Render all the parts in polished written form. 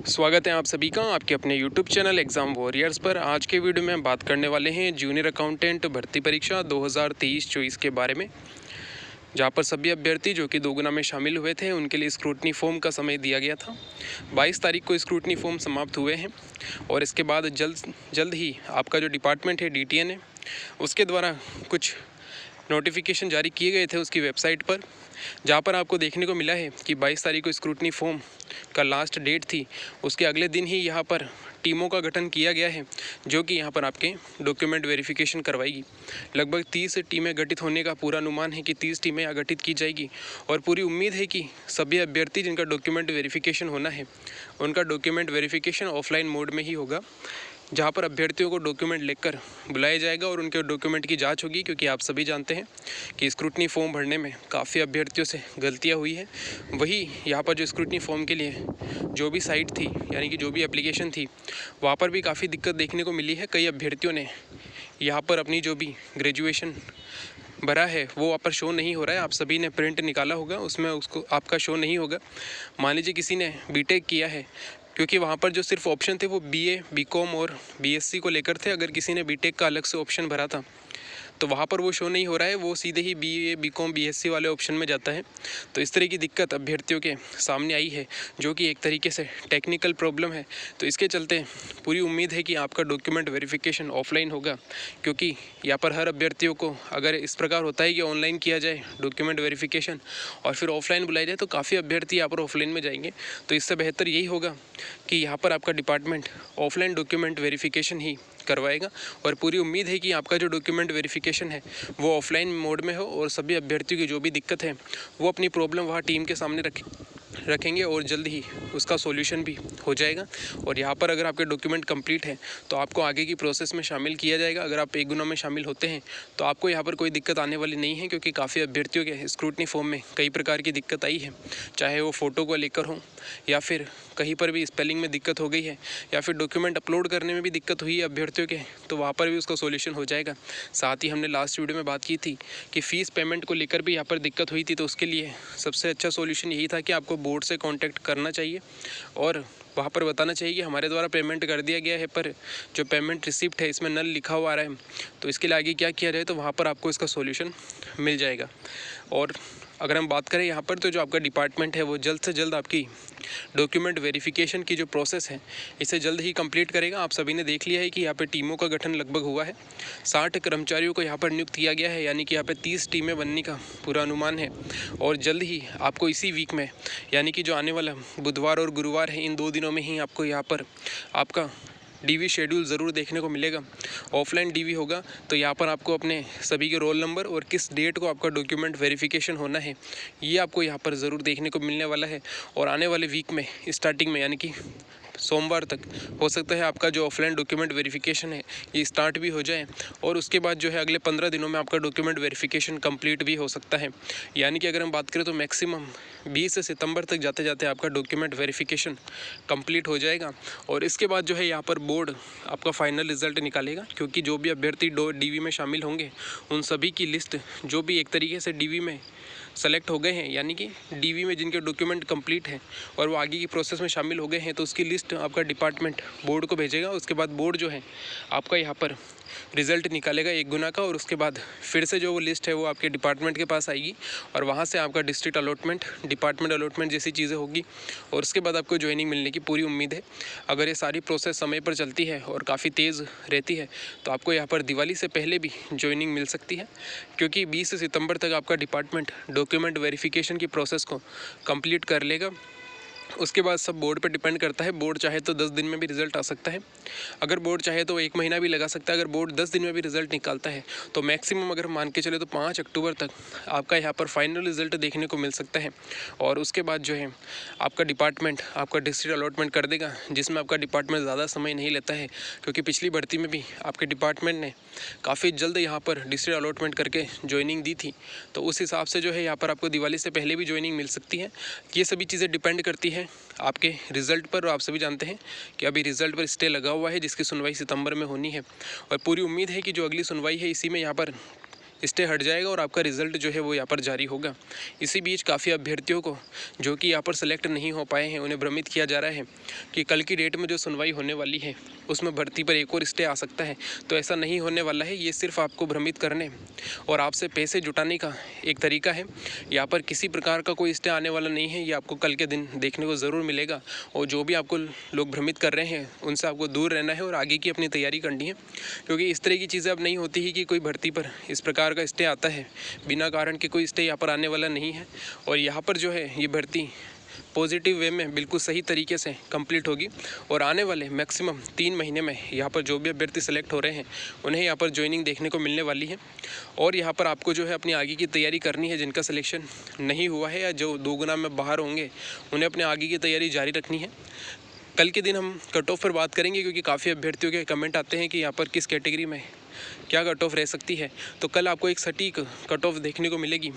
स्वागत है आप सभी का आपके अपने YouTube चैनल एग्ज़ाम वॉरियर्स पर। आज के वीडियो में हम बात करने वाले हैं जूनियर अकाउंटेंट भर्ती परीक्षा 2023-24 के बारे में, जहां पर सभी अभ्यर्थी जो कि 2 गुना में शामिल हुए थे उनके लिए स्क्रूटनी फॉर्म का समय दिया गया था। 22 तारीख को स्क्रूटनी फॉर्म समाप्त हुए हैं और इसके बाद जल्द ही आपका जो डिपार्टमेंट है DTN है उसके द्वारा कुछ नोटिफिकेशन जारी किए गए थे उसकी वेबसाइट पर, जहाँ पर आपको देखने को मिला है कि 22 तारीख को स्क्रूटनी फॉर्म का लास्ट डेट थी। उसके अगले दिन ही यहाँ पर टीमों का गठन किया गया है जो कि यहाँ पर आपके डॉक्यूमेंट वेरिफिकेशन करवाएगी। लगभग 30 टीमें गठित होने का पूरा अनुमान है कि 30 टीमें यहाँ गठित की जाएगी और पूरी उम्मीद है कि सभी अभ्यर्थी जिनका डॉक्यूमेंट वेरिफिकेशन होना है उनका डॉक्यूमेंट वेरिफिकेशन ऑफलाइन मोड में ही होगा, जहाँ पर अभ्यर्थियों को डॉक्यूमेंट लेकर बुलाया जाएगा और उनके डॉक्यूमेंट की जांच होगी। क्योंकि आप सभी जानते हैं कि स्क्रूटनी फॉर्म भरने में काफ़ी अभ्यर्थियों से गलतियां हुई है। वही यहाँ पर जो स्क्रूटनी फॉर्म के लिए जो भी साइट थी यानी कि जो भी एप्लीकेशन थी वहाँ पर भी काफ़ी दिक्कत देखने को मिली है। कई अभ्यर्थियों ने यहाँ पर अपनी जो भी ग्रेजुएशन भरा है वो वहाँ पर शो नहीं हो रहा है। आप सभी ने प्रिंट निकाला होगा, उसमें उसको आपका शो नहीं होगा। मान लीजिए किसी ने बीटेक किया है, क्योंकि वहाँ पर जो सिर्फ ऑप्शन थे वो BA, BCom और BSc को लेकर थे। अगर किसी ने बीटेक का अलग से ऑप्शन भरा था तो वहाँ पर वो शो नहीं हो रहा है, वो सीधे ही BA, BCom, BSc वाले ऑप्शन में जाता है। तो इस तरह की दिक्कत अभ्यर्थियों के सामने आई है जो कि एक तरीके से टेक्निकल प्रॉब्लम है। तो इसके चलते पूरी उम्मीद है कि आपका डॉक्यूमेंट वेरिफिकेशन ऑफलाइन होगा, क्योंकि यहाँ पर हर अभ्यर्थियों को अगर इस प्रकार होता है कि ऑनलाइन किया जाए डॉक्यूमेंट वेरिफिकेशन और फिर ऑफलाइन बुलाया जाए तो काफ़ी अभ्यर्थी यहाँ पर ऑफलाइन में जाएंगे। तो इससे बेहतर यही होगा कि यहाँ पर आपका डिपार्टमेंट ऑफलाइन डॉक्यूमेंट वेरिफिकेशन ही करवाएगा और पूरी उम्मीद है कि आपका जो डॉक्यूमेंट वेरिफिकेशन है वो ऑफलाइन मोड में हो और सभी अभ्यर्थियों की जो भी दिक्कत है वो अपनी प्रॉब्लम वहाँ टीम के सामने रखेंगे और जल्द ही उसका सॉल्यूशन भी हो जाएगा। और यहाँ पर अगर आपके डॉक्यूमेंट कंप्लीट है तो आपको आगे की प्रोसेस में शामिल किया जाएगा। अगर आप 1 गुना में शामिल होते हैं तो आपको यहाँ पर कोई दिक्कत आने वाली नहीं है, क्योंकि काफ़ी अभ्यर्थियों के स्क्रूटनी फॉर्म में कई प्रकार की दिक्कत आई है, चाहे वो फ़ोटो को लेकर हो या फिर कहीं पर भी स्पेलिंग में दिक्कत हो गई है या फिर डॉक्यूमेंट अपलोड करने में भी दिक्कत हुई है अभ्यर्थियों के, तो वहाँ पर भी उसका सॉल्यूशन हो जाएगा। साथ ही हमने लास्ट वीडियो में बात की थी कि फ़ीस पेमेंट को लेकर भी यहाँ पर दिक्कत हुई थी, तो उसके लिए सबसे अच्छा सॉल्यूशन यही था कि आपको बोर्ड से कांटेक्ट करना चाहिए और वहाँ पर बताना चाहिए कि हमारे द्वारा पेमेंट कर दिया गया है पर जो पेमेंट रिसिप्ट है इसमें नल लिखा हुआ आ रहा है, तो इसके लिए आगे क्या किया जाए, तो वहाँ पर आपको इसका सॉल्यूशन मिल जाएगा। और अगर हम बात करें यहाँ पर तो जो आपका डिपार्टमेंट है वो जल्द से जल्द आपकी डॉक्यूमेंट वेरिफिकेशन की जो प्रोसेस है इसे जल्द ही कंप्लीट करेगा। आप सभी ने देख लिया है कि यहाँ पे टीमों का गठन लगभग हुआ है, 60 कर्मचारियों को यहाँ पर नियुक्त किया गया है, यानी कि यहाँ पे 30 टीमें बनने का पूरा अनुमान है। और जल्द ही आपको इसी वीक में यानी कि जो आने वाला बुधवार और गुरुवार है इन 2 दिनों में ही आपको यहाँ पर आपका DV शेड्यूल ज़रूर देखने को मिलेगा। ऑफलाइन DV होगा तो यहाँ पर आपको अपने सभी के रोल नंबर और किस डेट को आपका डॉक्यूमेंट वेरिफिकेशन होना है ये आपको यहाँ पर ज़रूर देखने को मिलने वाला है। और आने वाले वीक में स्टार्टिंग में यानी कि सोमवार तक हो सकता है आपका जो ऑफलाइन डॉक्यूमेंट वेरिफिकेशन है ये स्टार्ट भी हो जाए और उसके बाद जो है अगले 15 दिनों में आपका डॉक्यूमेंट वेरिफिकेशन कंप्लीट भी हो सकता है। यानी कि अगर हम बात करें तो मैक्सिमम 20 सितंबर तक जाते जाते आपका डॉक्यूमेंट वेरिफिकेशन कंप्लीट हो जाएगा। और इसके बाद जो है यहाँ पर बोर्ड आपका फाइनल रिजल्ट निकालेगा, क्योंकि जो भी अभ्यर्थी DV में शामिल होंगे उन सभी की लिस्ट जो भी एक तरीके से DV में सेलेक्ट हो गए हैं यानी कि DV में जिनके डॉक्यूमेंट कंप्लीट हैं और वो आगे की प्रोसेस में शामिल हो गए हैं, तो उसकी लिस्ट आपका डिपार्टमेंट बोर्ड को भेजेगा। उसके बाद बोर्ड जो है आपका यहाँ पर रिज़ल्ट निकालेगा 1 गुना का और उसके बाद फिर से जो वो लिस्ट है वो आपके डिपार्टमेंट के पास आएगी और वहाँ से आपका डिस्ट्रिक्ट अलॉटमेंट, डिपार्टमेंट अलॉटमेंट जैसी चीज़ें होगी और उसके बाद आपको ज्वाइनिंग मिलने की पूरी उम्मीद है। अगर ये सारी प्रोसेस समय पर चलती है और काफ़ी तेज़ रहती है तो आपको यहाँ पर दिवाली से पहले भी ज्वाइनिंग मिल सकती है, क्योंकि 20 सितंबर तक आपका डिपार्टमेंट डॉक्यूमेंट वेरिफिकेशन की प्रोसेस को कंप्लीट कर लेगा। उसके बाद सब बोर्ड पर डिपेंड करता है, बोर्ड चाहे तो 10 दिन में भी रिज़ल्ट आ सकता है, अगर बोर्ड चाहे तो 1 महीना भी लगा सकता है। अगर बोर्ड 10 दिन में भी रिज़ल्ट निकालता है तो मैक्सिमम अगर मान के चले तो 5 अक्टूबर तक आपका यहाँ पर फाइनल रिज़ल्ट देखने को मिल सकता है। और उसके बाद जो है आपका डिपार्टमेंट आपका डिस्ट्रिक्ट अलॉटमेंट कर देगा, जिसमें आपका डिपार्टमेंट ज़्यादा समय नहीं लेता है, क्योंकि पिछली भर्ती में भी आपके डिपार्टमेंट ने काफ़ी जल्द यहाँ पर डिस्ट्रिक्ट अलॉटमेंट करके ज्वाइनिंग दी थी। तो उस हिसाब से जो है यहाँ पर आपको दिवाली से पहले भी ज्वाइनिंग मिल सकती है। ये सभी चीज़ें डिपेंड करती है आपके रिज़ल्ट पर। आप सभी जानते हैं कि अभी रिज़ल्ट पर स्टे लगा हुआ है जिसकी सुनवाई सितंबर में होनी है और पूरी उम्मीद है कि जो अगली सुनवाई है इसी में यहाँ पर स्टे हट जाएगा और आपका रिज़ल्ट जो है वो यहाँ पर जारी होगा। इसी बीच काफ़ी अभ्यर्थियों को जो कि यहाँ पर सेलेक्ट नहीं हो पाए हैं उन्हें भ्रमित किया जा रहा है कि कल की डेट में जो सुनवाई होने वाली है उसमें भर्ती पर एक और स्टे आ सकता है। तो ऐसा नहीं होने वाला है, ये सिर्फ आपको भ्रमित करने और आपसे पैसे जुटाने का एक तरीका है। यहाँ पर किसी प्रकार का कोई स्टे आने वाला नहीं है, ये आपको कल के दिन देखने को ज़रूर मिलेगा। और जो भी आपको लोग भ्रमित कर रहे हैं उनसे आपको दूर रहना है और आगे की अपनी तैयारी करनी है, क्योंकि इस तरह की चीज़ें अब नहीं होती ही कि कोई भर्ती पर इस प्रकार का स्टे आता है। बिना कारण के कोई स्टे यहाँ पर आने वाला नहीं है और यहाँ पर जो है ये भर्ती पॉजिटिव वे में बिल्कुल सही तरीके से कंप्लीट होगी और आने वाले मैक्सिमम 3 महीने में यहाँ पर जो भी अभ्यर्थी सेलेक्ट हो रहे हैं उन्हें यहाँ पर ज्वाइनिंग देखने को मिलने वाली है। और यहाँ पर आपको जो है अपनी आगे की तैयारी करनी है। जिनका सिलेक्शन नहीं हुआ है या जो 2 गुना में बाहर होंगे उन्हें अपने आगे की तैयारी जारी रखनी है। कल के दिन हम कट ऑफ पर बात करेंगे, क्योंकि काफ़ी अभ्यर्थियों के कमेंट आते हैं कि यहाँ पर किस कैटेगरी में क्या कट ऑफ रह सकती है। तो कल आपको एक सटीक कट ऑफ देखने को मिलेगी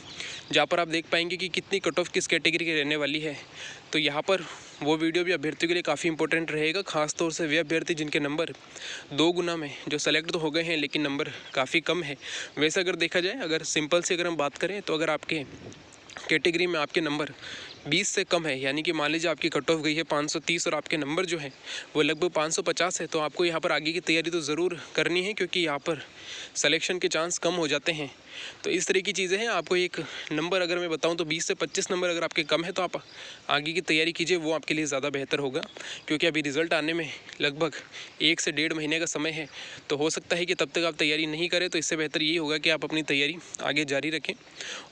जहाँ पर आप देख पाएंगे कि कितनी कट ऑफ किस कैटेगरी की रहने वाली है। तो यहाँ पर वो वीडियो भी अभ्यर्थियों के लिए काफ़ी इंपॉर्टेंट रहेगा, खासतौर से वे अभ्यर्थी जिनके नंबर 2 गुना में जो सेलेक्ट तो हो गए हैं लेकिन नंबर काफ़ी कम है। वैसे अगर देखा जाए, अगर सिंपल से अगर हम बात करें तो अगर आपके कैटेगरी में आपके नंबर 20 से कम है, यानी कि मान लीजिए आपकी कट ऑफ गई है 530 और आपके नंबर जो है वो लगभग 550 है, तो आपको यहाँ पर आगे की तैयारी तो ज़रूर करनी है, क्योंकि यहाँ पर सिलेक्शन के चांस कम हो जाते हैं। तो इस तरह की चीज़ें हैं। आपको एक नंबर अगर मैं बताऊं तो 20 से 25 नंबर अगर आपके कम है तो आप आगे की तैयारी कीजिए, वो आपके लिए ज़्यादा बेहतर होगा, क्योंकि अभी रिज़ल्ट आने में लगभग 1 से 1.5 महीने का समय है। तो हो सकता है कि तब तक आप तैयारी नहीं करें, तो इससे बेहतर ये होगा कि आप अपनी तैयारी आगे जारी रखें।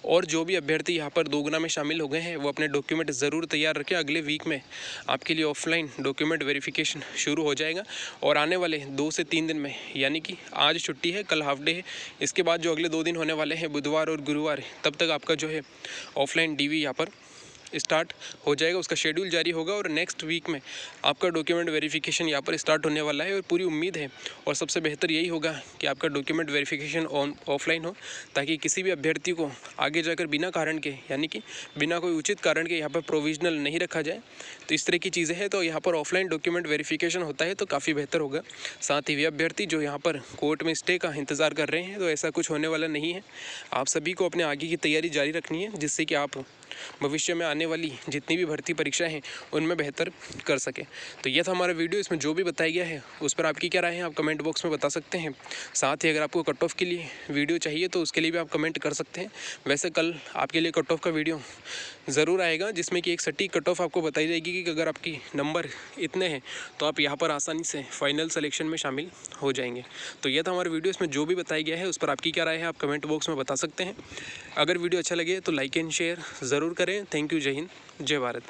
और जो भी अभ्यर्थी यहाँ पर 2 गुना में शामिल हो गए हैं वो अपने डॉक्यूमेंट ज़रूर तैयार रखें। अगले वीक में आपके लिए ऑफलाइन डॉक्यूमेंट वेरिफिकेशन शुरू हो जाएगा और आने वाले 2 से 3 दिन में, यानी कि आज छुट्टी है, कल हाफ डे है, इसके बाद जो अगले 2 दिन होने वाले हैं बुधवार और गुरुवार, तब तक आपका जो है ऑफलाइन डीवी यहाँ पर स्टार्ट हो जाएगा, उसका शेड्यूल जारी होगा और नेक्स्ट वीक में आपका डॉक्यूमेंट वेरिफिकेशन यहाँ पर स्टार्ट होने वाला है। और पूरी उम्मीद है और सबसे बेहतर यही होगा कि आपका डॉक्यूमेंट वेरिफिकेशन ऑफलाइन हो, ताकि किसी भी अभ्यर्थी को आगे जाकर बिना कारण के, यानी कि बिना कोई उचित कारण के यहाँ पर प्रोविजनल नहीं रखा जाए। तो इस तरह की चीज़ें हैं, तो यहाँ पर ऑफलाइन डॉक्यूमेंट वेरिफिकेशन होता है तो काफ़ी बेहतर होगा। साथ ही वे अभ्यर्थी जो यहाँ पर कोर्ट में स्टे का इंतज़ार कर रहे हैं, तो ऐसा कुछ होने वाला नहीं है। आप सभी को अपने आगे की तैयारी जारी रखनी है, जिससे कि आप भविष्य में आने वाली जितनी भी भर्ती परीक्षाएं हैं उनमें बेहतर कर सके। तो यह था हमारा वीडियो। इसमें जो भी बताया गया है उस पर आपकी क्या राय है आप कमेंट बॉक्स में बता सकते हैं। साथ ही अगर आपको कट ऑफ के लिए वीडियो चाहिए तो उसके लिए भी आप कमेंट कर सकते हैं। वैसे कल आपके लिए कट ऑफ का वीडियो ज़रूर आएगा, जिसमें कि एक सटीक कट ऑफ आपको बताई जाएगी कि अगर आपकी नंबर इतने हैं तो आप यहाँ पर आसानी से फाइनल सिलेक्शन में शामिल हो जाएंगे। तो यह था हमारा वीडियो। इसमें जो भी बताया गया है उस पर आपकी क्या राय है आप कमेंट बॉक्स में बता सकते हैं। अगर वीडियो अच्छा लगे तो लाइक एंड शेयर ज़रूर करें। Thank you. जय हिंद, जय भारत।